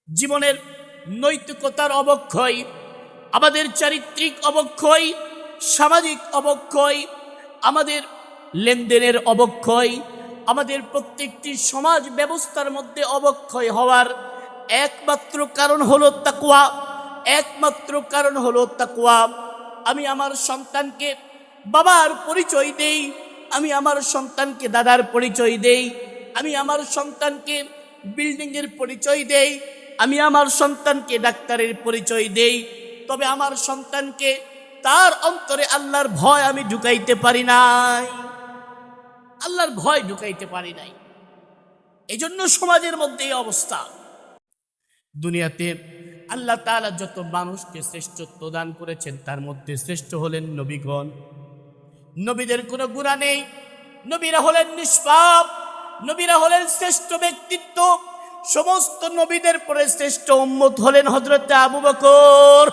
জীবনের নৈতিকতার অবক্ষয়, আমাদের চারিত্রিক অবক্ষয়, সামাজিক অবক্ষয়, আমাদের লেনদেনের অবক্ষয়, আমাদের প্রত্যেকটি সমাজ ব্যবস্থার মধ্যে অবক্ষয় হওয়ার একমাত্র কারণ হলো তাকওয়া। একমাত্র কারণ হলো তাকওয়া। আমি আমার সন্তানকে বাবার পরিচয় দেই, আমি আমার সন্তানকে দাদার পরিচয় দেই, আমি আমার সন্তানকে বিল্ডিংয়ের পরিচয় দেই, আমি আমার সন্তানকে ডাক্তারের পরিচয় দেই, তবে আমার সন্তানকে তার অন্তরে আল্লাহর ভয় আমি ঢুকাইতে পারি নাই। আল্লাহর ভয় ঢুকাইতে পারি নাই। এই জন্য সমাজের মধ্যে এই অবস্থা। দুনিয়াতে আল্লাহ তাআলা যত মানুষকে শ্রেষ্ঠত্ব দান করেছেন তার মধ্যে শ্রেষ্ঠ হলেন নবীগণ। নবীদের কোনো গুনাহ নেই, নবীরা হলেন নিষ্পাপ, নবীরা হলেন শ্রেষ্ঠ ব্যক্তিত্ব। সমস্ত নবীদের পরে শ্রেষ্ঠ উম্মত হলেন হযরত আবু বকর।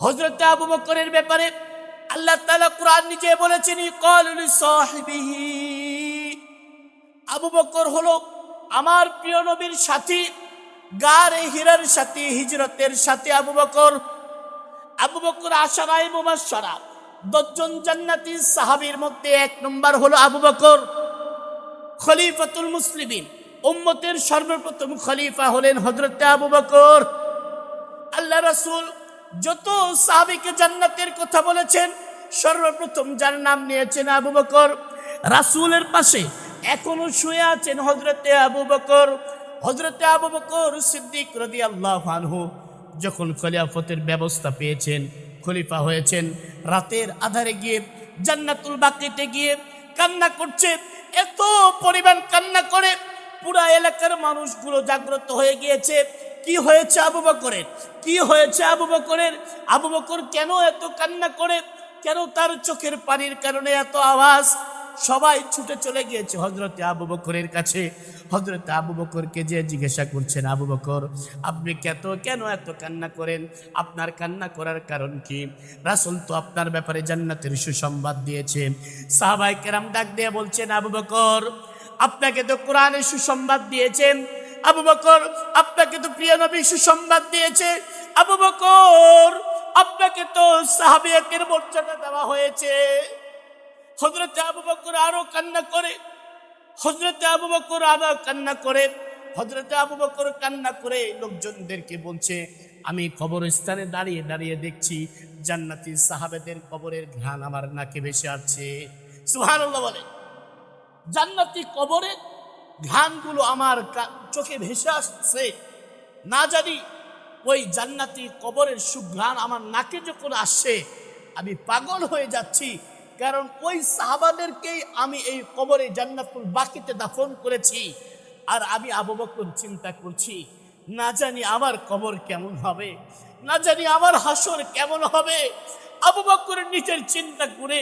হযরত আবু বকরের ব্যাপারে আল্লাহ তাআলা কুরআন নিজে বলেছেন, ক্বাল লিসাহিবিহি, আবু বকর হলো আমার প্রিয় নবীর সাথী, গারে হিরার সাথী, হিজরতের সাথী আবু বকর। আবু বকর আশারায়ে মুবাশশারা 10 জন জান্নাতি সাহাবীর মধ্যে 1 নম্বর হলো আবু বকর। খলিফাতুল মুসলিমিন, উম্মতের সর্বপ্রথম খলিফা হলেন হযরত আবু বকর। আল্লাহ রাসূল যত সাহাবীকে জান্নাতের কথা বলেছেন সর্বপ্রথম যার নাম নিয়েছেন আবু বকর। রাসূলের পাশে এখনো শুয়ে আছেন হযরতে আবু বকর। হযরতে আবু বকর সিদ্দিক রাদিয়াল্লাহু আনহু যখন খলিফাতের ব্যবস্থা পেয়েছেন, খলিফা হয়েছেন, রাতের আধারে গিয়ে জান্নাতুল বাকিতে গিয়ে কান্না করছে। এত পরিমাণ কান্না করে পুরা এলাকার মানুষগুলো জাগ্রত হয়ে গিয়েছে। কি হয়েছে আবু বকরের? কি হয়েছে আবু বকরের? আবু বকর কেন এত কান্না করে? কেন তার চোখের পানির কারণে এত আওয়াজ? সবাই ছুটে চলে গিয়েছে হযরতে আবু বকরের কাছে। হযরতে আবু বকরকে যে জিজ্ঞাসা করছেন, আবু বকর আপনি কেন এত কান্না করেন? আপনার কান্না করার কারণ কি? রাসূল তো আপনার ব্যাপারে জান্নাতের সুসংবাদ দিয়েছে। সাহাবায়ে কেরাম ডাক দিয়ে বলছেন, আবু বকর আপনাকে তো কোরআনে সুসংবাদ দিয়েছেন, আবু বকর আপনাকে তো প্রিয় নবী সুসংবাদ দিয়েছে, আবু বকর আপনাকে তো সাহাবীদের মর্যাদা দেওয়া হয়েছে। হযরতে আবু বকর আরো কান্না করে, হযরতে আবু বকর আবার কান্না করে, হযরতে আবু বকর কান্না করে লোকজনদেরকে বলছে, আমি কবরস্থানে দাঁড়িয়ে দাঁড়িয়ে দেখছি জান্নাতি সাহাবেদের কবরের ঘ্রাণ আমার নাকে ভেসে আসছে। সুবহানাল্লাহ বলে, জান্নাতি কবরের ঘ্রাণগুলো আমার চোখে ভেসে আসছে। না জানি ওই জান্নাতি কবরের সুঘ্রাণ আমার নাকে যখন আসছে আমি পাগল হয়ে যাচ্ছি, কারণ ওই সাহাবাদেরকেই আমি এই কবরে জান্নাতুল বাকিতে দাফন করেছি। আর আমি আবু বকর চিন্তা করছি, না জানি আমার কবর কেমন হবে, না জানি আমার হাসর কেমন হবে। আবু বকর নিজের চিন্তা করে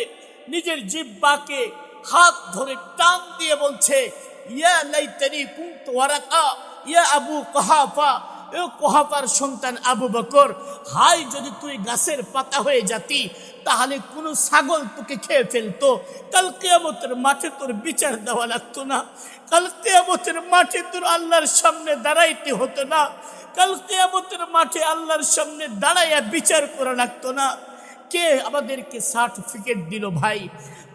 নিজের জিহ্বাকে হাত ধরে টান দিয়ে বলছে, ইয়া লাইতানি কুনতু ওয়ারাকা ইয়া আবু কুহাফা, ও কুহাফার সন্তান আবু বকর, হাই যদি তুই গাছের পাতা হয়ে যাতি তাহলে কোন ছাগল তোকে খেয়ে ফেলতো। কাল কিয়ামতের মাঠে তোর বিচার দেওয়া লাগতো না, কাল কিয়ামতের মাঠে তোর আল্লাহর সামনে দাঁড়াইতে হতো না, কাল কিয়ামতের মাঠে আল্লাহর সামনে দাঁড়াইয়া বিচার করা লাগতো না। কে আমাদেরকে সার্টিফিকেট দিল ভাই?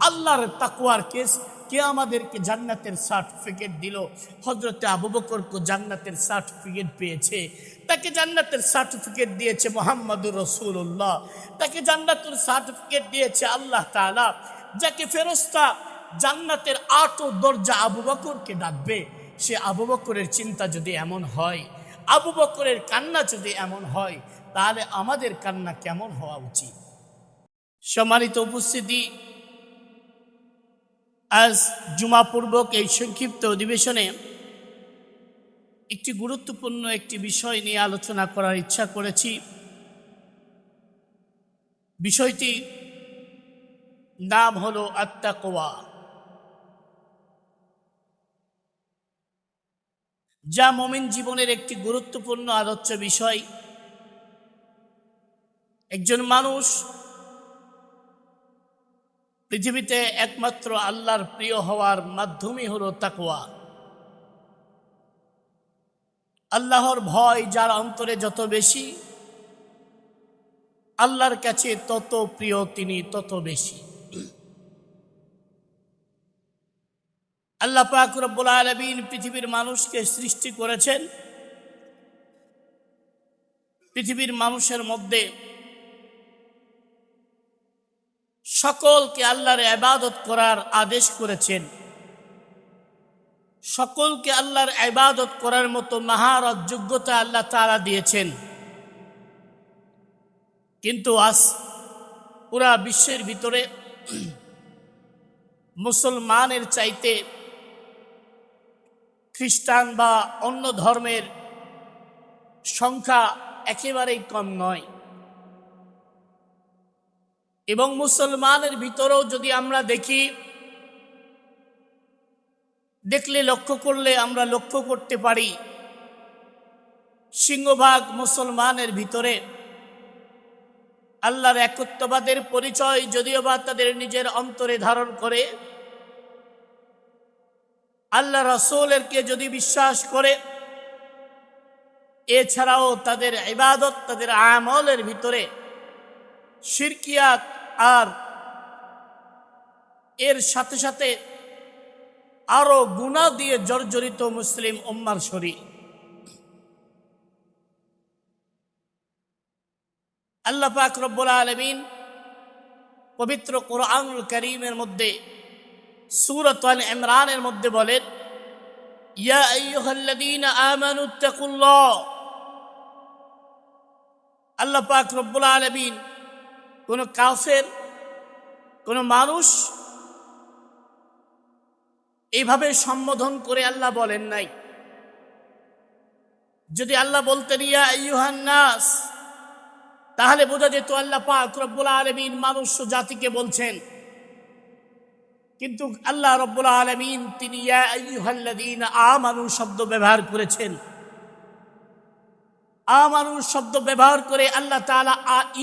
আল্লাহর তাকওয়ার কেস। কে আমাদেরকে জান্নাতের সার্টিফিকেট দিল? হযরতে আবু বকর কো জান্নাতের সার্টিফিকেট পেয়েছে, তাকে জান্নাতের সার্টিফিকেট দিয়েছে মুহাম্মদুর রাসূলুল্লাহ, তাকে জান্নাতের সার্টিফিকেট দিয়েছে আল্লাহ তাআলা। যাকে ফেরেশতা জান্নাতের 8 দরজা আবু বকরকে ডাকবে, সে আবু বকরের চিন্তা যদি এমন হয়, আবু বকরের কান্না যদি এমন হয়, তাহলে আমাদের কান্না কেমন হওয়া উচিত? সম্মানিত উপস্থিতি, আজ জুমা পূর্বক এই সংক্ষিপ্ত অধিবেশনে একটি গুরুত্বপূর্ণ একটি বিষয় নিয়ে আলোচনা করার ইচ্ছা করেছি। বিষয়টি নাম হলো আত-তাকওয়া, যা মুমিন জীবনের একটি গুরুত্বপূর্ণ আলোচ্য বিষয়। একজন মানুষ পৃথিবীতে একমাত্র আল্লাহর প্রিয় হওয়ার মাধ্যমই হলো তাকওয়া। আল্লাহর ভয় যার অন্তরে যত বেশি, আল্লাহর কাছে তত প্রিয় তিনি, তত বেশি। আল্লাহ পাক রব্বুল আলামিন পৃথিবীর মানুষকে সৃষ্টি করেছেন। পৃথিবীর মানুষের মধ্যে সকলকে আল্লাহর ইবাদত করার আদেশ করেছেন। সকলকে আল্লাহর ইবাদত করার মতো মহারত যোগ্যতা আল্লাহ তাআলা দিয়েছেন। কিন্তু আজ পুরা বিশ্বের ভিতরে মুসলমানের চাইতে খ্রিস্টান বা অন্য ধর্মের সংখ্যা একেবারেই কম নয়। এবং মুসলমানের ভিতরেও যদি আমরা দেখলে লক্ষ্য করলে আমরা লক্ষ্য করতে পারি, সিংহভাগ মুসলমানের ভিতরে আল্লাহর একত্ববাদের পরিচয় যদিও বা তাদের নিজের অন্তরে ধারণ করে, আল্লাহ রাসূলকে যদি বিশ্বাস করে, এছাড়াও তাদের ইবাদত, তাদের আমলের ভিতরে শিরকিয়াত আর এর সাথে সাথে আরো গুনাহ দিয়ে জর্জরিত মুসলিম উম্মার শরীর। আল্লাহ পাক রব্বুল আলামিন পবিত্র কোরআনুল কারীমের মধ্যে সূরাত আল ইমরানের মধ্যে বলেন, ইয়া আইয়ুহাল্লাযীনা আমানুত্তাকুল্লাহ। আল্লাহ পাক রব্বুল আলামিন কোন কাফের, কোন মানুষ এইভাবে সম্বোধন করে আল্লাহ বলেন নাই। যদি আল্লাহ বলতেন ইয়া আইয়ুহান নাস, তাহলে বোঝা যেত আল্লাহ পাক রব্বুল আলামিন মানুষ জাতিকে বলছেন। কিন্তু আল্লাহ রব্বুল আলামিন তিনি ইয়া আইয়ুহাল্লাযীনা আমানু শব্দ ব্যবহার করেছেন। আমানু শব্দ ব্যবহার করে আল্লাহ তাআলা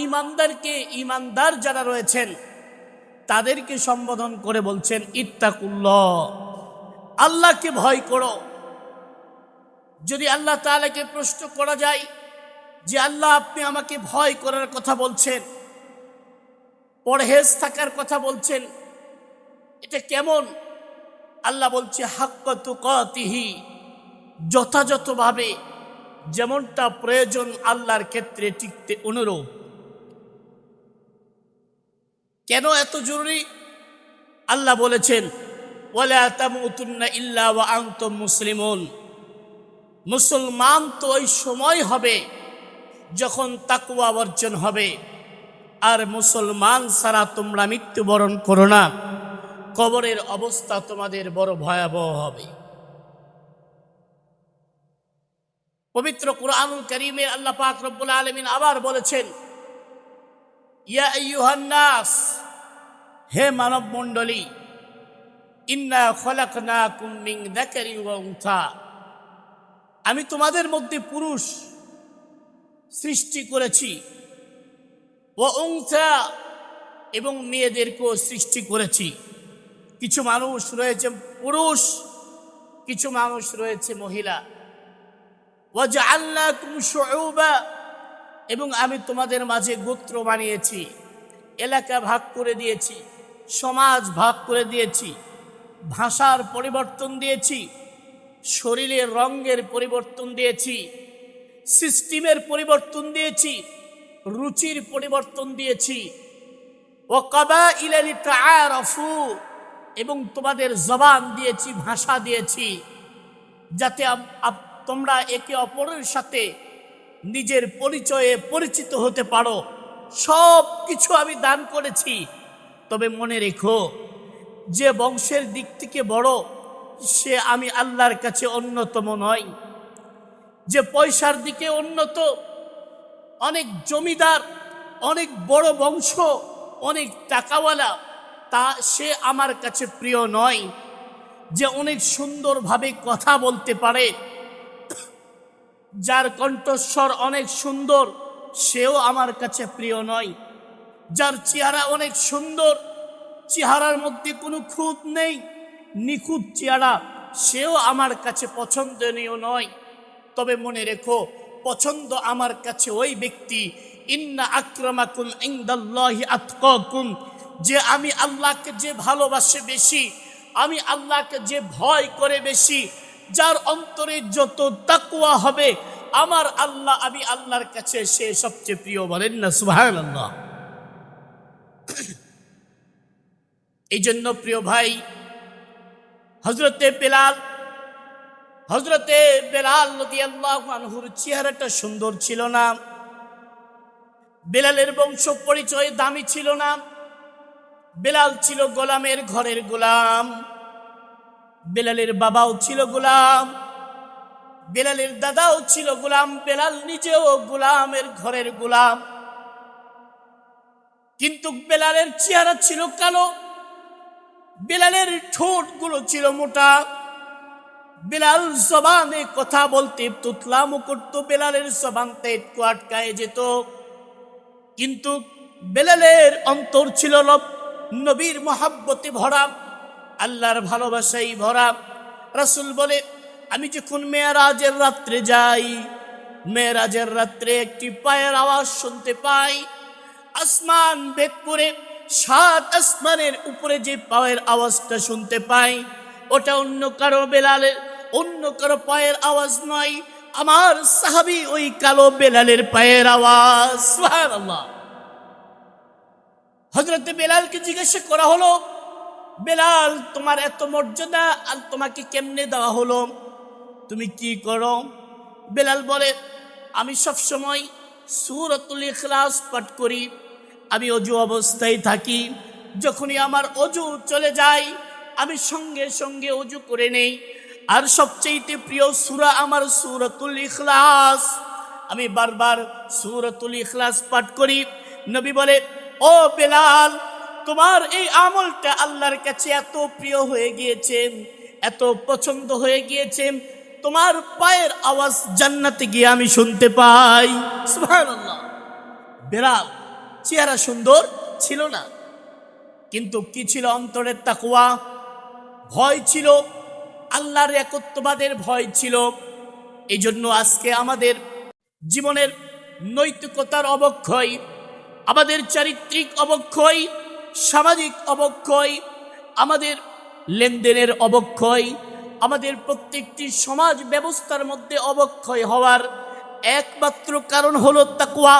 ঈমানদারকে, ঈমানদার যারা রয়েছেন তাদেরকে সম্বোধন করে বলছেন ইত্তাকুল্লাহ, আল্লাহকে ভয় করো। যদি আল্লাহ তাআলাকে প্রশ্ন করা যায় যে আল্লাহ আপনি আমাকে ভয় করার কথা বলছেন, পরহেজ থাকার কথা বলছেন, এটা কেমন? আল্লাহ বলছে হাক্কা তুকাতিহি, যথাযথভাবে যেমনটা প্রয়োজন আল্লাহর ক্ষেত্রে টিকতে অনুরূপ। কেন এত জরুরি? আল্লাহ বলেছেন ওয়ালা তামুতুন্না ইল্লা ওয়া আনতুম মুসলিমুন। মুসলমান তো ওই সময় হবে যখন তাকওয়া অর্জন হবে, আর মুসলমান ছাড়া তোমরা মৃত্যুবরণ করো না, কবরের অবস্থা তোমাদের বড় ভয়াবহ হবে। পবিত্র কুরআনুল কারীমে আল্লাহ পাক রব্বুল আলামিন আবার বলেছেন ইয়া আইয়ুহান নাস, হে মানব মণ্ডলী, ইন্না খলাকনাকুম মিন যাকারিন ওয়া উনসা, আমি তোমাদের মধ্যে পুরুষ সৃষ্টি করেছি, ওয়া উনসা, এবং মেয়েদেরকেও সৃষ্টি করেছি। কিছু মানুষ রয়েছে পুরুষ, কিছু মানুষ রয়েছে মহিলা। ওয়াজআলনাকুম শুউবা, এবং আমি তোমাদের মাঝে গোত্র বানিয়েছি, এলাকা ভাগ করে দিয়েছি, সমাজ ভাগ করে দিয়েছি, ভাষার পরিবর্তন দিয়েছি, শরীরের রঙের পরিবর্তন দিয়েছি, সিস্টেমের পরিবর্তন দিয়েছি, রুচির পরিবর্তন দিয়েছি। ওয়া কাবাইলা লিতাআরাফু, এবং তোমাদের জবান দিয়েছি, ভাষা দিয়েছি, যাতে তোমরা একে অপরের সাথে নিজের পরিচয়ে পরিচিত হতে পারো। সব কিছু আমি দান করেছি। তবে মনে রেখো, যে বংশের দিক থেকে বড় সে আমি আল্লাহর কাছে অন্যতম নয়। যে পয়সার দিকে উন্নত, অনেক জমিদার, অনেক বড় বংশ, অনেক টাকাওয়ালা, তা সে আমার কাছে প্রিয় নয়। যে অনেক সুন্দরভাবে কথা বলতে পারে, যার কণ্ঠস্বর অনেক সুন্দর, সেও আমার কাছে প্রিয় নয়। যার চেহারা অনেক সুন্দর, চেহারার মধ্যে কোনো খুঁত নেই, নিখুঁত চেহারা, সেও আমার কাছে পছন্দনীয় নয়। তবে মনে রেখো, পছন্দ আমার কাছে ওই ব্যক্তি, ইন্না আক্রামাকুম ইনদাল্লাহি আতকাকুম, যে আমি আল্লাহকে যে ভালোবাসে বেশি, আমি আল্লাহকে যে ভয় করে বেশি, যার অন্তরে যত তাকওয়া হবে আমার আল্লাহ, আমি আল্লাহর কাছে সে সবচেয়ে প্রিয়। বলেন না সুবহানাল্লাহ। এই জন্য প্রিয় ভাই, হযরতে বেলাল রাদিয়াল্লাহু আনহুর চেহারাটা সুন্দর ছিল না, বেলালের বংশ পরিচয় দামি ছিল না। বেলাল ছিল গোলামের ঘরের গোলাম, বেলালের বাবাও ছিল গোলাম, বেলালের দাদাও ছিল গোলাম, বেলাল নিজেও গোলামের ঘরের গোলাম। কিন্তু বেলালের চেহারা ছিল কালো, বেলালের ঠোঁটগুলো ছিল মোটা, বেলাল জবানে কথা বলতে তুতলামো করতো, বেলালের জবানতে একটু আটকায় যেত। কিন্তু বেলালের অন্তর ছিল নবীর মহাব্বতে ভরা, আল্লাহর ভালোবাসায় ভরা। রাসূল বলে, আমি যখন মেরাজের রাত্রে যাই, মেরাজের রাত্রে একটি পায়ের আওয়াজ শুনতে পাই, আসমান ভেদ করে 7 আসমানের উপরে যে পায়ের আওয়াজটা শুনতে পাই, ওটা অন্য কারো বেলালের, অন্য কারো পায়ের আওয়াজ নয়, আমার সাহাবী ওই কালো বেলালের পায়ের আওয়াজ। সুবহানাল্লাহ। হযরত বেলালকে জিজ্ঞাসা করা হলো, বেলাল তোমার এত মর্যাদা আর তোমাকে কেমনে দেওয়া হলো, তুমি কি করো? বেলাল বলে, আমি সব সময় সূরাতুল ইখলাস পাঠ করি, আমি অজু অবস্থায় থাকি, যখনই আমার অজু চলে যায় আমি সঙ্গে সঙ্গে অজু করে নেই, আর সবচেয়ে প্রিয় সূরা আমার সূরাতুল ইখলাস, আমি বারবার সূরাতুল ইখলাস পাঠ করি। নবী বলে, ও বেলাল, তোমার এই আমলটা আল্লাহর কাছে এত প্রিয় হয়ে গিয়েছে, এত পছন্দ হয়ে গিয়েছে, তোমার পায়ের আওয়াজ জান্নাতে গিয়ে আমি শুনতে পাই। সুবহানাল্লাহ। বেলাল চেহারা সুন্দর ছিল না, কিন্তু কি ছিল? অন্তরের তাকওয়া, ভয় ছিল, আল্লাহর একত্ববাদের ভয় ছিল। এই জন্য আজকে আমাদের জীবনের নৈতিকতার অবক্ষয়, আমাদের চারিত্রিক অবক্ষয়, সামাজিক অবক্ষয়, আমাদের লেনদেনের অবক্ষয়, আমাদের প্রত্যেকটি সমাজ ব্যবস্থার মধ্যে অবক্ষয় হওয়ার একমাত্র কারণ হলো তাকওয়া,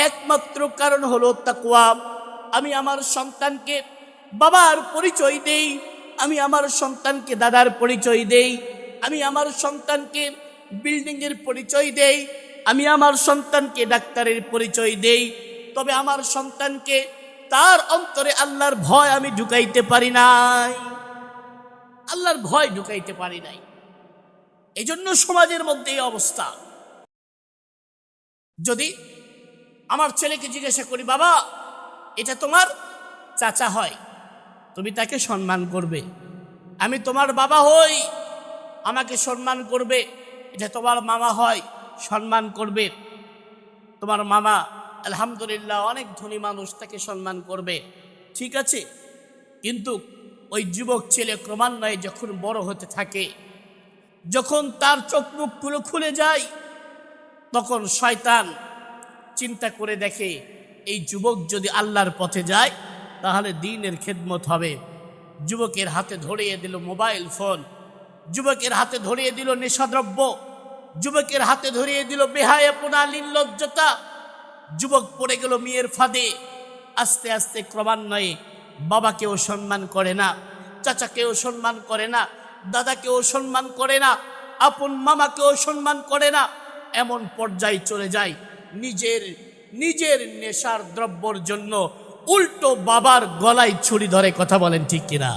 একমাত্র কারণ হলো তাকওয়া। আমি আমার সন্তানকে বাবার পরিচয় দেই, আমি আমার সন্তানকে দাদার পরিচয় দেই, আমি আমার সন্তানকে বিল্ডিংয়ের পরিচয় দেই, আমি আমার সন্তানকে ডাক্তারের পরিচয় দেই, তবে আমার সন্তানকে তার অন্তরে আল্লাহর ভয় আমি ঢুকাইতে পারি নাই, আল্লাহর ভয় ঢুকাইতে পারি নাই। এই জন্য সমাজের মধ্যে এই অবস্থা। যদি আমার ছেলেকে জিজ্ঞাসা করি, বাবা এটা তোমার চাচা হয়, তুমি তাকে সম্মান করবে। আমি তোমার বাবা হই, আমাকে সম্মান করবে। এটা তোমার মামা হয়, সম্মান করবে। তোমার মামা আলহামদুলিল্লাহ অনেক ধনী মানুষ, তাকে সম্মান করবে, ঠিক আছে। কিন্তু ওই যুবক ছেলে ক্রমান্বয়ে যখন বড় হতে থাকে, যখন তার চোখ মুখগুলো খুলে যায়, তখন শয়তান চিন্তা করে দেখে, এই যুবক যদি আল্লাহর পথে যায় তাহলে দ্বীনের খেদমত হবে। যুবকের হাতে ধরিয়ে দিল মোবাইল ফোন, যুবকের হাতে ধরিয়ে দিল নেশাদ্রব্য, যুবকের হাতে ধরিয়ে দিল বেহায়াপনা, নির্লজ্জতা। যুবক পড়ে গেল মেয়ের ফাঁদে। আস্তে আস্তে ক্রমান্বয়ে বাবাকেও সম্মান করে না, চাচাকেও সম্মান করে না, দাদাকেও সম্মান করে না, আপন মামাকেও সম্মান করে না। এমন পর্যায়ে চলে যায় নিজের নেশার দ্রব্যর জন্য উল্টো বাবার গলায় ছুরি ধরে। কথা বলেন ঠিক কিনা?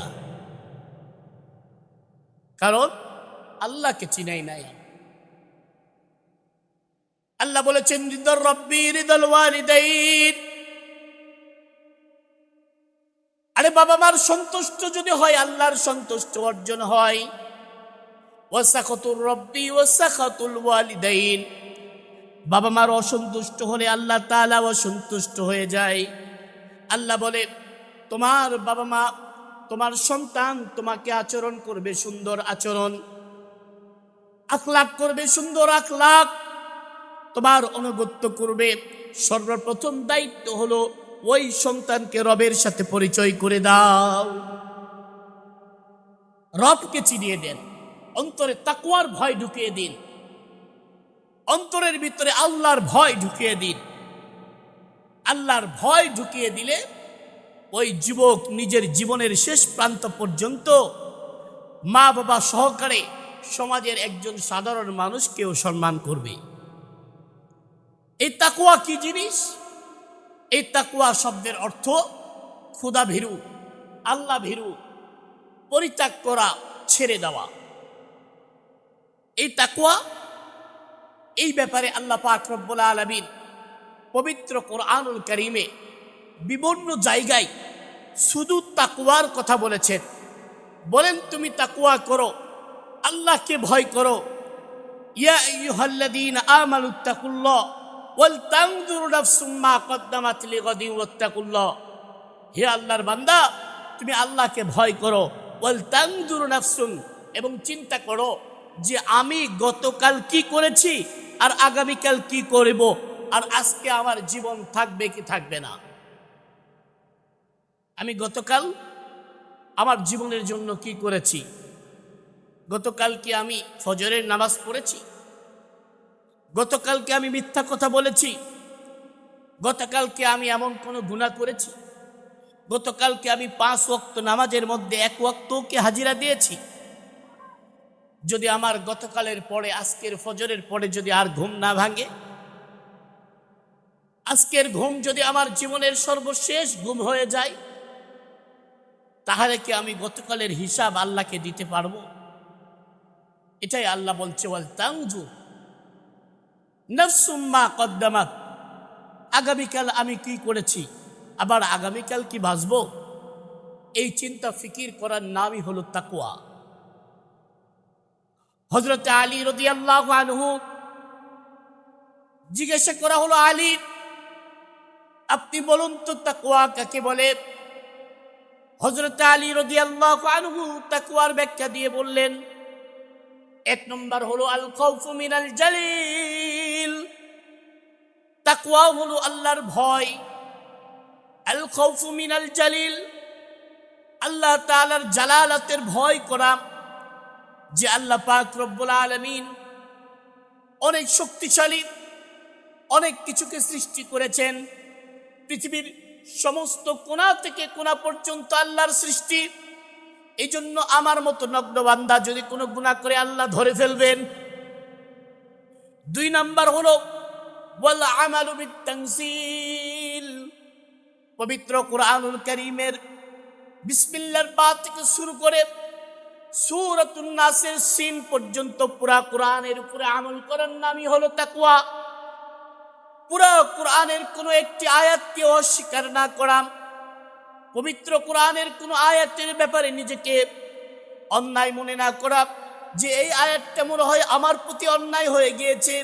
কারণ আল্লাহকে চিনাই নাই। আল্লাহ বলেছেন, রিদর রব্বি রিদল ওয়ালিদাইন। আরে বাবা মার সন্তুষ্ট যদি হয়, আল্লাহর সন্তুষ্ট অর্জন হয়। ওয়াসাখাতুর রব্বি ওয়াসাখাতুল ওয়ালিদাইন। বাবা মার অসন্তুষ্ট হলে আল্লাহ তাআলা অসন্তুষ্ট হয়ে যায়। আল্লাহ বলে, তোমার বাবা মা, তোমার সন্তান তোমাকে আচরণ করবে সুন্দর আচরণ, আখলাক করবে, সুন্দর আখলাক, তোমার অনুগত্য করবে। সর্বপ্রথম দায়িত্ব হলো ওই সন্তানকে রবের সাথে পরিচয় করে দাও, রবকে চিনিয়ে দেন, অন্তরে তাকওয়ার ভয় ঢুকিয়ে দিন, অন্তরের ভিতরে আল্লাহর ভয় ঢুকিয়ে দিন। আল্লাহর ভয় ঢুকিয়ে দিলে ওই যুবক নিজের জীবনের শেষ প্রান্ত পর্যন্ত মা বাবা সহকারে সমাজের একজন সাধারণ মানুষকেও সম্মান করবে। এই তাকওয়া কি জিনিস? এই তাকওয়া শব্দের অর্থ খোদা ভীরু, আল্লাহ ভীরু, পরিত্যাগ করা, ছেড়ে দেওয়া। এই তাকওয়া, এই ব্যাপারে আল্লাহ পাক রব্বুল আলামিন পবিত্র কোরআনুল কারীমে বিভিন্ন জায়গায় শুধু তাকওয়ার কথা বলেছেন। বলেন তুমি তাকওয়া করো, আল্লাহকে ভয় করো। ইয়া আইয়ুহাল্লাযীনা আমানুত্তাকুল্লাহ ওয়াল তানজুর নাফসুম মা কদ্দামাত লিগাদিন ওয়াত্তাকুল্লাহ। হে আল্লাহর বান্দা, তুমি আল্লাহকে ভয় করো। ওয়াল তানজুর নাফসুন, এবং চিন্তা করো যে আমি গতকাল কি করেছি আর আগামীকাল কি করব, আর আজকে আমার জীবন থাকবে কি থাকবে না। আমি গতকাল আমার জীবনের জন্য কি করেছি? গতকাল কি আমি ফজরের নামাজ পড়েছি? গতকালকে আমি মিথ্যা কথা বলেছি? গতকালকে আমি এমন কোনো গুনাহ করেছি? গতকালকে আমি 5 ওয়াক্ত নামাজের মধ্যে 1 ওয়াক্তকে হাজিরা দিয়েছি? যদি আমার গতকালের পরে, আজকের ফজরের পরে যদি আর ঘুম না ভাঙে, আজকের ঘুম যদি আমার জীবনের সর্বশেষ ঘুম হয়ে যায়, তাহলে কি আমি গতকালের হিসাব আল্লাহকে দিতে পারবো? এটাই আল্লাহ বলছে, ওয়াল তানজুর নাফসুম মা কদ্দামাত, আগামীকাল আমি কি করেছি, আবার আগামীকাল কি বাঁচবো। এই চিন্তা ফিকির করার নামই হলো তাকওয়া। হযরত আলী রাদিয়াল্লাহু আনহু জিজ্ঞাসা করা হলো, আলী আপনি বলুন তো তাকওয়া কাকে বলে? হযরত আলী রাদিয়াল্লাহু আনহু তাকওয়ার ব্যাখ্যা দিয়ে বললেন, 1 নম্বর হলো আল খাউফু মিনাল জালিল। তাকওয়া হলো আল্লাহর ভয়। আল খাউফু মিনাল জালিল, আল্লাহ তাআলার জালালাতের ভয় করা, যে আল্লাহ পাক রব্বুল আলামিন অনেক শক্তিশালী, অনেক কিছুকে সৃষ্টি করেছেন। পৃথিবীর সমস্ত কোণা থেকে কোণা পর্যন্ত আল্লাহর সৃষ্টি। এই জন্য আমার মতো নগ্ন বান্দা যদি কোনো গুনাহ করে আল্লাহ ধরে ফেলবেন। 2 নাম্বার হলো ওয়াল আমালু বিত-তানজিল। পবিত্র কোরআনুল কারীমের বিসমিল্লাহর বা থেকে শুরু করে সূরাতুন নাসের সিন পর্যন্ত পুরা কোরআনের উপরে আমল করার নামই হলো তাকওয়া। পুরা কোরআনের কোনো একটি আয়াতকে অস্বীকার না করা, পবিত্র কোরআনের কোনো আয়াতের ব্যাপারে নিজেকে অন্যায় মনে না করা, যে এই আয়াতটা মনে হয় আমার প্রতি অন্যায় হয়ে গিয়েছে,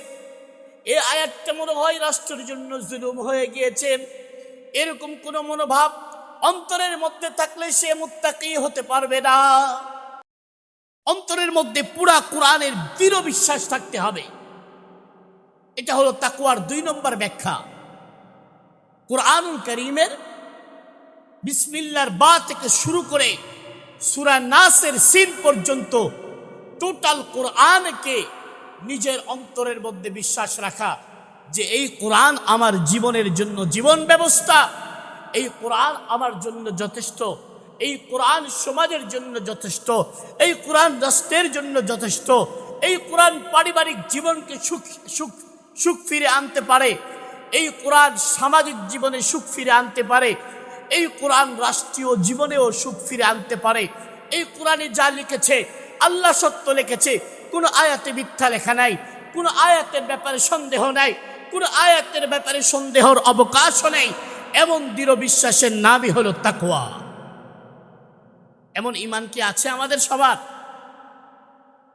এই আয়াতটা মনে হয় রাষ্ট্রের জন্য জুলুম হয়ে গিয়েছে, এরকম কোনো মনোভাব অন্তরের মধ্যে থাকলে সে মুত্তাকি হতে পারবে না। অন্তরের মধ্যে পুরা কোরআনের দৃঢ় বিশ্বাস থাকতে হবে। এটা হলো তাকওয়ার 2 নম্বর ব্যাখ্যা। কোরআনুল কারীমের বিসমিল্লাহর বা থেকে শুরু করে সূরা নাসের সিন পর্যন্ত টোটাল কোরআনকে নিজের অন্তরের মধ্যে বিশ্বাস রাখা, যে এই কোরআন আমার জীবনের জন্য জীবন ব্যবস্থা, এই কোরআন আমার জন্য যথেষ্ট, এই কোরআন সমাজের জন্য যথেষ্ট, এই কোরআন রাষ্ট্রের জন্য যথেষ্ট, এই কোরআন পারিবারিক জীবনকে সুখ ফিরে আনতে পারে, এই কোরআন সামাজিক জীবনে সুখ ফিরে আনতে পারে, এই কোরআন রাষ্ট্রীয় জীবনেও সুখ ফিরে আনতে পারে। এই কোরআনে যা লিখেছে আল্লাহ সত্য লিখেছে, কোনো আয়াতে মিথ্যা লেখা নাই, কোনো আয়াতের ব্যাপারে সন্দেহ নাই, কোনো আয়াতের ব্যাপারে সন্দেহের অবকাশও নেই। এমন দৃঢ় বিশ্বাসের নামই হলো তাকওয়া। এমন ঈমান কি আছে আমাদের সবার?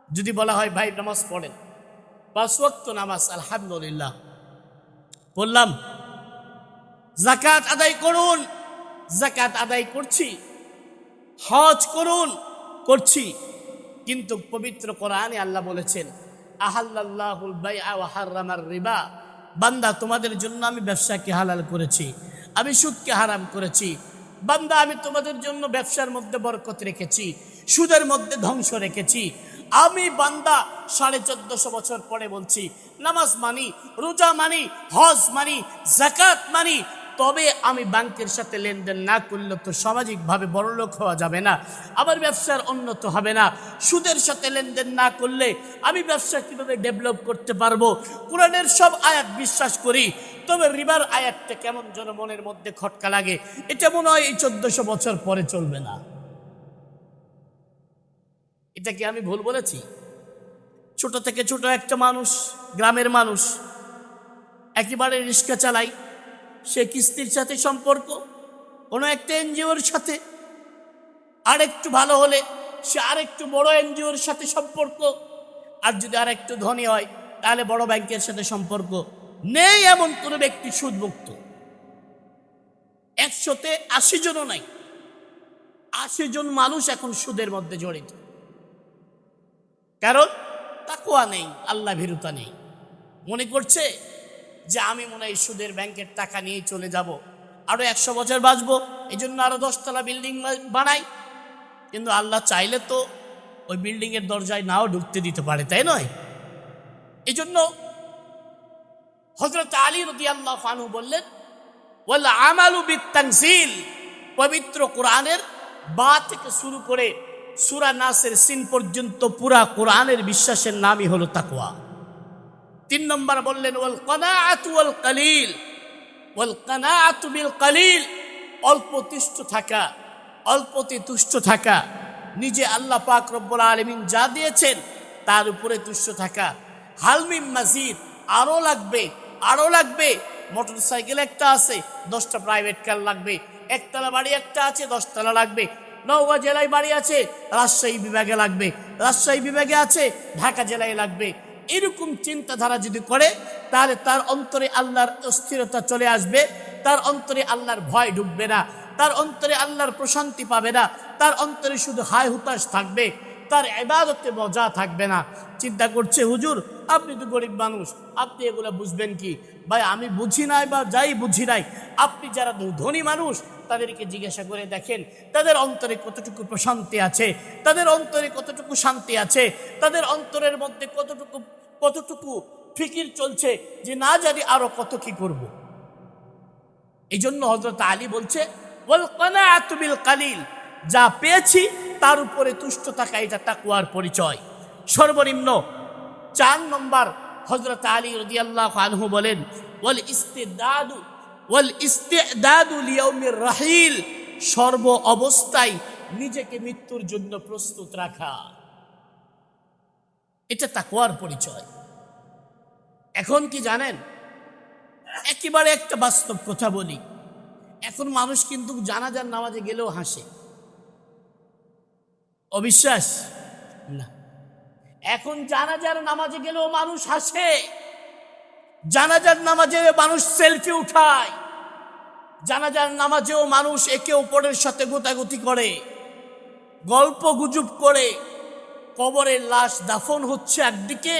যদি বলা হয় ভাই নামাজ পড়েন, 5 ওয়াক্ত নামাজ আলহামদুলিল্লাহ পড়লাম, যাকাত আদায় করুন, যাকাত আদায় করছি, হজ করুন, করছি, কিন্তু পবিত্র কোরআনে আল্লাহ বলেছেন আহাল্লাল্লাহুল বাইআ ওয়া হাররামার রিবা, বান্দা তোমাদের জন্য আমি ব্যবসাকে হালাল করেছি, আমি সুদকে হারাম করেছি। বান্দা আমি তোমাদের জন্য ব্যবসার মধ্যে বরকত রেখেছি, সুদের মধ্যে ধ্বংস রেখেছি। আমি বান্দা 1450 বছর পরে বলছি, নামাজ মানি, রোজা মানি, হজ মানি, যাকাত মানি, তবে আমি ব্যাংকের সাথে লেনদেন না করলে তো সামাজিকভাবে বড়লোক হওয়া যাবে না, আবার ব্যবসার উন্নত হবে না। সুদের সাথে লেনদেন না করলে আমি ব্যবসা কিভাবে ডেভেলপ করতে পারবো? কোরআনের সব আয়াত বিশ্বাস করি, তবে রিবার আয়াতটা কেমন যেন মনের মধ্যে খটকা লাগে। এটা মনে হয় এই 1400 বছর পরে চলবে না। এটা কি আমি ভুল বলেছি? ছোট থেকে ছোট একটা মানুষ, গ্রামের মানুষ, একেবারে রিক্সা চালাই, সে কিস্তির সাথে সম্পর্ক, কোনো একটা এনজিওর সাথে, আরেকটু ভালো হলে সে আরেকটু বড় এনজিওর সাথে সম্পর্ক, আর যদি আরেকটু ধনী হয় তাহলে বড় ব্যাংকের সাথে সম্পর্ক। নেই এমন কোনো ব্যক্তি সুদমুক্ত। 100-তে 80 জনও নাই। 80 জন মানুষ এখন সুদের মধ্যে জড়িত। কারণ তাকওয়া নেই, আল্লাহ ভীরুতা নেই। মনে করছে যে আমি মনে হয় সুদের ব্যাংকের টাকা নিয়ে চলে যাব, আরো 100 বছর বাঁচবো, এই জন্য আরো 10 তলা বিল্ডিং বানাই। কিন্তু আল্লাহ চাইলে তো ওই বিল্ডিং এর দরজায় নাও ঢুকতে দিতে পারে, তাই নয়? এই জন্য হযরত আলী রাদিয়াল্লাহু আনহু বললেন, ওয়াল আমালু বিত-তানজিল, পবিত্র কোরআনের বা থেকে শুরু করে সূরা নাসের সিন পর্যন্ত পুরা কোরআনের বিশ্বাসের নামই হলো তাকওয়া। 3 নম্বর বললেন, ওয়াল কানাআতু ওয়াল কালিল, ওয়াল কানাআতু বিল কালিল, অল্প তুষ্ট থাকা, অল্পতে তুষ্ট থাকা, নিজে আল্লাহ পাক রব্বুল আলামিন যা দিয়েছেন তার উপরে তুষ্ট থাকা। হালমিম মাজিদ, আরো লাগবে, আরো লাগবে। মোটরসাইকেল একটা আছে, 10টা প্রাইভেট কার লাগবে। একতলা বাড়ি একটা আছে, 10 তলা লাগবে। নওগাঁ জেলায় বাড়ি আছে, রাজশাহী বিভাগে লাগবে। রাজশাহী বিভাগে আছে, ঢাকা জেলায় লাগবে। এরকম চিন্তাধারা যদি করে তাহলে তার অন্তরে আল্লাহর অস্থিরতা চলে আসবে, তার অন্তরে আল্লাহর ভয় ঢুকবে না, তার অন্তরে আল্লাহর প্রশান্তি পাবে না, তার অন্তরে শুধু হায় হুতাশ থাকবে, তার ইবাদতে মজা থাকবে না। চিন্তা করছে, হুজুর আপনি তো গরিব মানুষ, আপনি এগুলো বুঝবেন কি? ভাই আমি বুঝি নাই বা যাই বুঝি নাই, আপনি যারা ধনী মানুষ তাদেরকে জিজ্ঞাসা করে দেখেন তাদের অন্তরে কতটুকু প্রশান্তি আছে, তাদের অন্তরে কতটুকু শান্তি আছে, তাদের অন্তরের মধ্যে কতটুকু ফিকির চলছে যে না জানি আরো কত কি করব। এই জন্য হযরত আলী বলছে, ওয়াল কানাআতু বিল কালিল, যা পেয়েছি তার উপরে তুষ্ট থাকা, এটা তাকওয়ার পরিচয়। সর্বনিম্ন 4 নম্বর হযরত আলী রাদিয়াল্লাহু আনহু বলেন, ওয়াল ইস্তিদাদু লিয়াউমির রাহিল, সর্ব অবস্থায় নিজেকে মৃত্যুর জন্য প্রস্তুত রাখা, এটা তাকওয়ার পরিচয়। এখন কি জানেন, একেবারে একটা বাস্তব কথা বলি, এখন মানুষ কিন্তু জানাজার নামাজে গেলেও হাসে। অবিশ্বাস না, এখন জানাজার নামাজে গেলেও মানুষ হাসে, জানাজার নামাজে মানুষ সেলফি উঠায়, জানাজার নামাজেও মানুষ একে অপরের সাথে গোতাগুতি করে, গল্প গুজব করে। কবরের লাশ দাফন হচ্ছে একদিকে,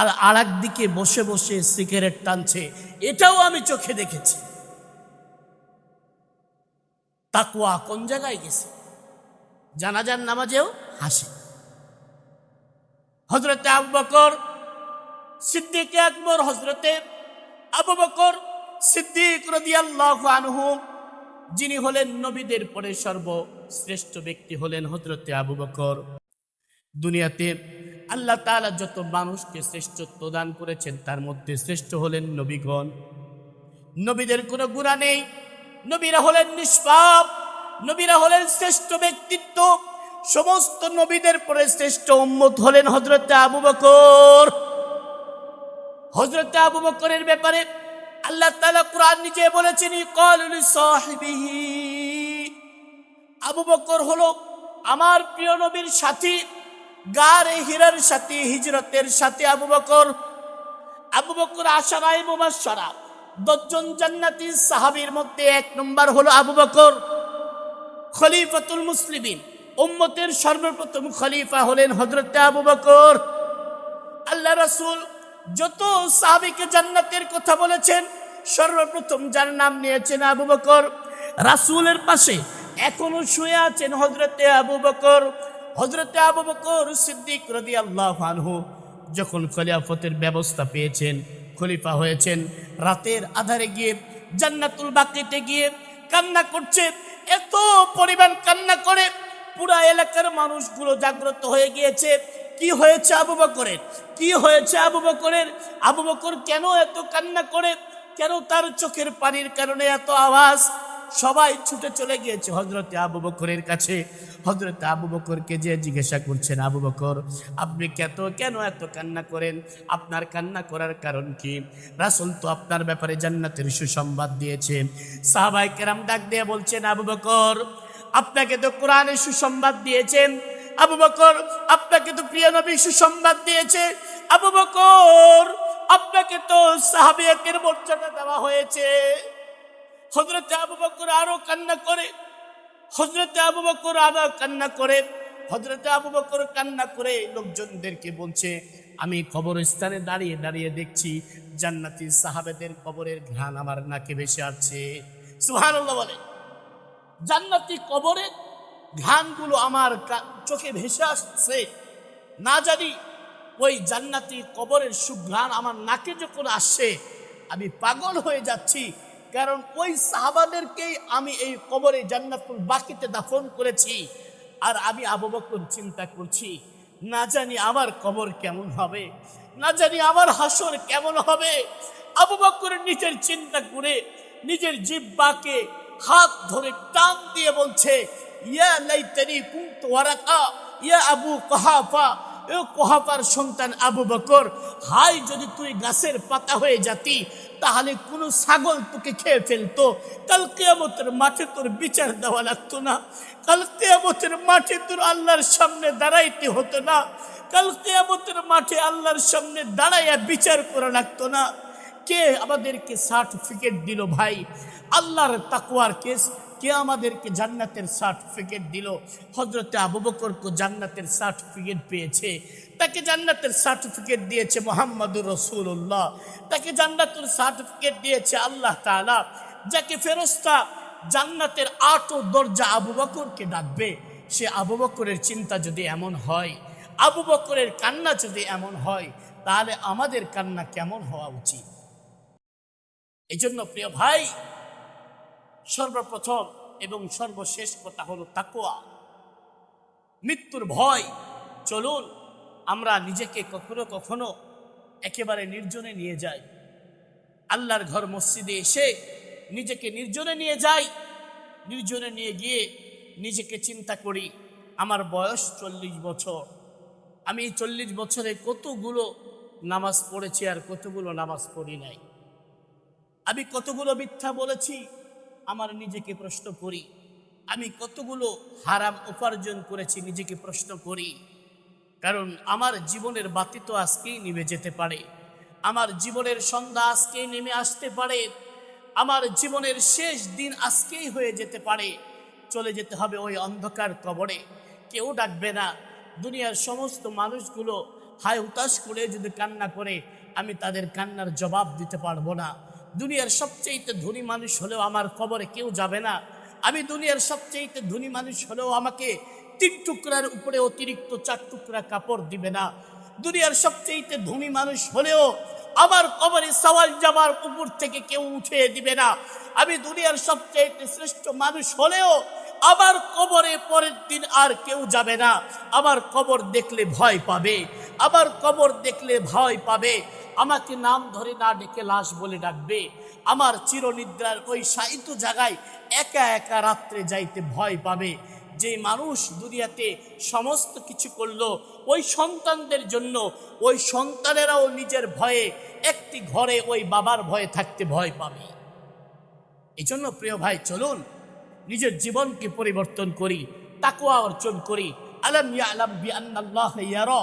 আর আরেকদিকে বসে বসে সিগারেট টানছে, এটাও আমি চোখে দেখেছি। তাকওয়া কোন জায়গায় গেছে? জানাজার নামাজেও হাসে। হযরতে আবু বকর সিদ্দিক আকবর, হযরতে আবু বকর সিদ্দিক রাদিয়াল্লাহু আনহু, যিনি হলেন নবীদের পরে সর্বশ্রেষ্ঠ ব্যক্তি হলেন হযরতে আবু বকর। দুনিয়াতে আল্লাহ তাআলা যত মানুষকে শ্রেষ্ঠত্ব দান করেছেন তার মধ্যে শ্রেষ্ঠ হলেন নবীগণ। নবীদের কোনো গুনাহ নেই, নবীরা হলেন নিষ্পাপ, নবীরা হলেন শ্রেষ্ঠ ব্যক্তিত্ব। সমস্ত নবীদের পরে শ্রেষ্ঠ উম্মত হলেন হযরতে আবু বকর। হযরতে আবু বকরের ব্যাপারে আল্লাহ তাআলা কুরআন নিজে বলেছেন, ক্বালা লিসাহিবিহি, আবু বকর হলো আমার প্রিয় নবীর সাথী, গারে হিরার সাথী, হিজরতের সাথী আবু বকর। আবু বকর আশারায়ে মুবাশশারা, 10 জন জান্নাতি সাহাবীর মধ্যে 1 নম্বর হলো আবু বকর। খলিফাতুল মুসলিমিন, উম্মতের সর্বপ্রথম খলিফা হলেন হযরতে আবু বকর। আল্লাহ রাসূল যত সাহাবীকে জান্নাতের কথা বলেছেন সর্বপ্রথম যার নাম নিয়েছেন আবু বকর। রাসূলের পাশে এখনো শুয়ে আছেন হযরতে আবু বকর। হযরতে আবু বকর সিদ্দিক রাদিয়াল্লাহু আনহু যখন খলিফাতের ব্যবস্থা পেয়েছেন, খলিফা হয়েছেন, রাতের আধারে গিয়ে জান্নাতুল বাকিতে গিয়ে কান্না করছে। এত পরিমাণ কান্না করে পুরা এলাকার মানুষগুলো জাগ্রত হয়ে গিয়েছে। কি হয়েছে আবু বকরের? কি হয়েছে আবু বকরের? আবু বকর কেন এত কান্না করে? কেন তার চোখের পানির কারণে এত আওয়াজ? সবাই ছুটে চলে গিয়েছে হযরতে আবু বকরের কাছে। হযরতে আবু বকরকে যে জিজ্ঞাসা করছেন, আবু বকর আপনি কেন এত কান্না করেন? আপনার কান্না করার কারণ কি? রাসূল তো আপনার ব্যাপারে জান্নাতের সুসংবাদ দিয়েছে। সাহাবায়ে কেরাম ডাক দিয়ে বলছেন, আবু বকর আপনাকে তো কোরআনের সুসংবাদ দিয়েছেন। আবু বকর আপনাকে তো প্রিয় নবী সুসংবাদ দিয়েছে। আবু বকর আপনাকে তো সাহাবিয়াকের মর্যাদা দেওয়া হয়েছে। হযরতে আবু বকর আরো কান্না করে। হযরতে আবু বকর আরো কান্না করে। হযরতে আবু বকর কান্না করে লোকজনদেরকে বলছে, আমি কবরস্থানে দাঁড়িয়ে দাঁড়িয়ে দেখছি জান্নাতি সাহাবেদের কবরের ঘ্রাণ আমার নাকে ভেসে আসছে। সুবহানাল্লাহ বলে। জান্নাতি কবরের ঘ্রাণগুলো আমার চোখে ভেসে আসছে। না জানি ওই জান্নাতি কবরের সুঘ্রাণ আমার নাকে যখন আসছে আমি পাগল হয়ে যাচ্ছি। কারণ ওই সাহাবাদেরকেই আমি এই কবরে জান্নাতুল বাকিতে দাফন করেছি। আর আমি আবু বকর চিন্তা করছি, না জানি আমার কবর কেমন হবে, না জানি আমার হাসর কেমন হবে। আবু বকর নিজের চিন্তা করে নিজের জিহ্বাকে হাত ধরে টান দিয়ে বলছে, ইয়া লাইতানি কুনতু ওয়ারাকা ইয়া আবু কুহাফা, ও কুহাফার সন্তান আবু বকর, হাই যদি তুই গাছের পাতা হয়ে যাতি তাহলে কোনো ছাগল তোকে খেয়ে ফেলতো। কাল কিয়ামতের মাঠে তোর বিচার দেওয়া লাগতো না। কাল কিয়ামতের মাঠে তোর আল্লাহর সামনে দাঁড়াইতে হতো না। কাল কিয়ামতের মাঠে আল্লাহর সামনে দাঁড়াইয়া বিচার করা লাগতো না। কে আমাদেরকে সার্টিফিকেট দিল ভাই? আল্লাহর তাকওয়ার কেস। কে আমাদেরকে জান্নাতের সার্টিফিকেট দিল? হযরতে আবু বকর কো জান্নাতের সার্টিফিকেট পেয়েছে। তাকে জান্নাতের সার্টিফিকেট দিয়েছে মুহাম্মদুর রাসূলুল্লাহ। তাকে জান্নাতের সার্টিফিকেট দিয়েছে আল্লাহ তাআলা। যাকে ফেরেশতা জান্নাতের 8 দরজা আবু বকরকে ডাকবে, সে আবু বকরের চিন্তা যদি এমন হয়, আবু বকরের কান্না যদি এমন হয়, তাহলে আমাদের কান্না কেমন হওয়া উচিত? এই জন্য প্রিয় ভাই, সর্বপ্রথম এবং সর্বশেষ কথা হলো তাকওয়া, মৃত্যুর ভয়। চলুন আমরা নিজেকে কখনো কখনো একেবারে নির্জনে নিয়ে যাই। আল্লাহর ঘর মসজিদে এসে নিজেকে নির্জনে নিয়ে যাই। নির্জনে নিয়ে গিয়ে নিজেকে চিন্তা করি, আমার বয়স 40 বছর। আমি এই 40 বছরে কতগুলো নামাজ পড়েছি আর কতগুলো নামাজ পড়ি নাই। আমি কতগুলো মিথ্যা বলেছি, আমার নিজেকে প্রশ্ন করি। আমি কতগুলো হারাম উপার্জন করেছি, নিজেকে প্রশ্ন করি। কারণ আমার জীবনের বাতি তো আজকেই নিভে যেতে পারে। আমার জীবনের সন্ধ্যা আজকেই নেমে আসতে পারে। আমার জীবনের শেষ দিন আজকেই হয়ে যেতে পারে। চলে যেতে হবে ওই অন্ধকার কবরে। কেউ ডাকবে না। দুনিয়ার সমস্ত মানুষগুলো হায় হুতাশ করে যদি কান্না করে, আমি তাদের কান্নার জবাব দিতে পারবো না। দুনিয়ার সবচেয়ে ধনী মানুষ হলেও আমার কবরে কেউ যাবে না। আমি দুনিয়ার সবচেয়ে ধনী মানুষ হলেও আমাকে 3 টুকরার উপরে অতিরিক্ত 4 টুকরা কাপড় দিবে না। দুনিয়ার সবচেয়ে ধনী মানুষ হলেও আমার কবরে সওয়াল জামার উপর থেকে কেউ উঠিয়ে দিবে না। আমি দুনিয়ার সবচেয়ে শ্রেষ্ঠ মানুষ হলেও আমার কবরে পরের দিন আর কেউ যাবে না। আমার কবর দেখলে ভয় পাবে। আমার কবর দেখলে ভয় পাবে। আমাকে নাম ধরে না ডেকে লাশ বলে ডাকবে। আমার চিরনিদ্রার ওই শায়িত জায়গায় একা একা রাত্রে যাইতে ভয় পাবে। যে মানুষ দুনিয়াতে সমস্ত কিছু করলো ওই সন্তানদের জন্য, ওই সন্তানেরাও নিজের ভয়ে একটি ঘরে ওই বাবার ভয়ে থাকতে ভয় পাবে। এই জন্য প্রিয় ভাই, চলুন নিজের জীবনকে পরিবর্তন করি, তাকওয়া অর্জন করি। আলাম ইয়ালাম বিআন্নাল্লাহ ইয়ারা,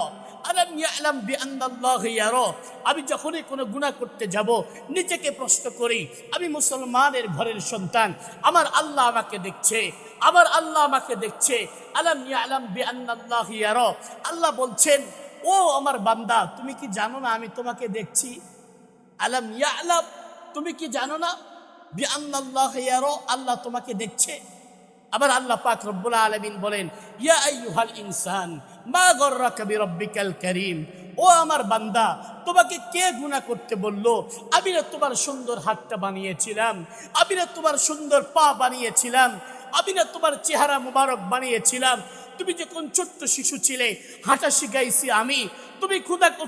আলাম ইয়ালাম বিআন্নাল্লাহ ইয়ারা। আমি যখনই কোনো গুনাহ করতে যাব নিজেকে প্রশ্ন করি, আমি মুসলমানের ঘরের সন্তান, আমার আল্লাহ আমাকে দেখছে, আমার আল্লাহ আমাকে দেখছে। আলাম ইয়ালাম বিআন্নাল্লাহ ইয়ারা। আল্লাহ বলছেন ও আমার বান্দা, তুমি কি জানো না আমি তোমাকে দেখছি? আলাম ইয়ালাম, তুমি কি জানো না বিআন্নাল্লাহ ইয়ারা, আল্লাহ তোমাকে দেখছে। আবার আল্লাহ পাক রব্বুল আলামিন বলেন, ইয়া আইয়ুহাল ইনসান মা গররাকা বিরাব্বিকাল কারীম, ও আমার বান্দা, তোমাকে কে গুনাহ করতে বললো? আমি না তোমার সুন্দর হাতটা বানিয়েছিলাম, আমি না তোমার সুন্দর পা বানিয়েছিলাম, আমি না তোমার চেহারা মুবারক বানিয়েছিলাম। তুমি যখন ছোট্ট শিশু ছিলে হাঁটা শিখাইছি আমি, তুমি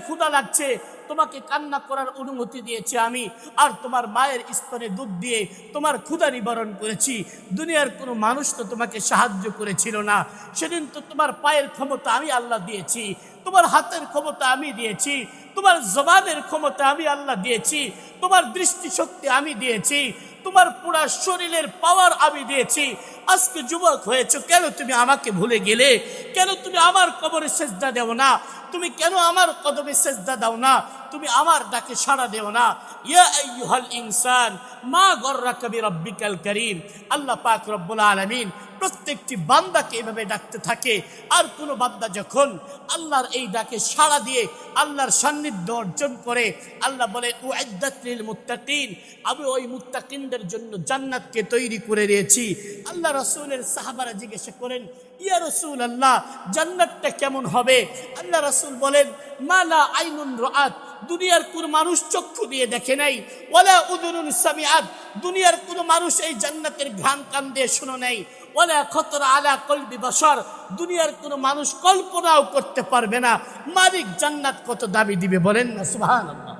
ক্ষুধা লাগছে, তোমাকে কান্না করার অনুমতি দিয়েছি আমি, আর তোমার মায়ের স্তনে দুধ দিয়ে তোমার ক্ষুধা নিবারণ করেছি। দুনিয়ার কোনো মানুষ তো তোমাকে সাহায্য করেছিল না। সেদিন তো তোমার পায়ের ক্ষমতা আমি আল্লাহ দিয়েছি, তোমার হাতের ক্ষমতা আমি দিয়েছি, তোমার জবানের ক্ষমতা আমি আল্লাহ দিয়েছি, তোমার দৃষ্টিশক্তি আমি দিয়েছি, তোমার পুরা শরীরের পাওয়ার আমি দিয়েছি। আজকে যুবক হয়েছে, কেন তুমি আমাকে ভুলে গেলে? কেন তুমি আমার কবরে সেজদা দেও না? তুমি কেন আমার কদমে সেজদা দাও না? তুমি আমার ডাকে সাড়া দেও না? ইয়া আইয়ুহাল ইনসান মা গররাকা বিরাব্বিকাল কারীম। আল্লাহ পাক রব্বুল আলামিন প্রত্যেকটি বান্দাকে এভাবে ডাকতে থাকে। আর কোনো বান্দা যখন আল্লাহর এই ডাকে সাড়া দিয়ে আল্লাহর সান্নিধ্য অর্জন করে, আল্লাহ বলে উইদ্দাত লিল মুত্তাকিন, আমি ওই মুত্তাকিনদের জন্য জান্নাতকে তৈরি করে দিয়েছি। আল্লাহ রাসূলের সাহাবারা জিজ্ঞাসা করেন, ইয়া রাসূলুল্লাহ, জান্নাতটা কেমন হবে? আল্লাহ রাসূল বলেন, মালা আইনুন রাআত, দুনিয়ার কোন মানুষ চক্ষু দিয়ে দেখে নাই, ওয়ালা উযুনুন সামিআত, দুনিয়ার কোন মানুষ এই জান্নাতের ঘ্রাণ কান দিয়ে শুনে নাই, ওয়ালা খাতারা আলা কলবি বাশার, দুনিয়ার কোন মানুষ কল্পনাও করতে পারবে না মালিক জান্নাত কত দাবি দিবে। বলেন না সুবহানাল্লাহ।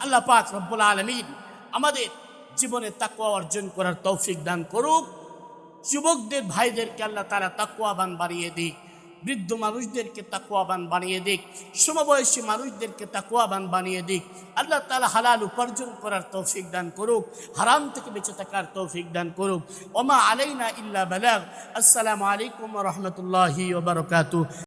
আল্লাহ পাক রব্বুল আলামিন আমাদের জীবনে তাকওয়া অর্জন করার তৌফিক দান করুক। যুবকদের ভাইদেরকে আল্লাহ তাআলা তাকওয়াবান বানিয়ে দিক, বৃদ্ধ মানুষদেরকে তাকওয়াবান বানিয়ে দিক, সমবয়সী মানুষদেরকে তাকওয়াবান বানিয়ে দিক। আল্লাহ তাআলা হালাল উপার্জন করার তৌফিক দান করুক, হারাম থেকে বেঁচে থাকার তৌফিক দান করুক। ওমা আলাইনা ইল্লা বালাগ। আসসালামু আলাইকুম ওয়া রাহমাতুল্লাহি ওয়া বারাকাতুহু।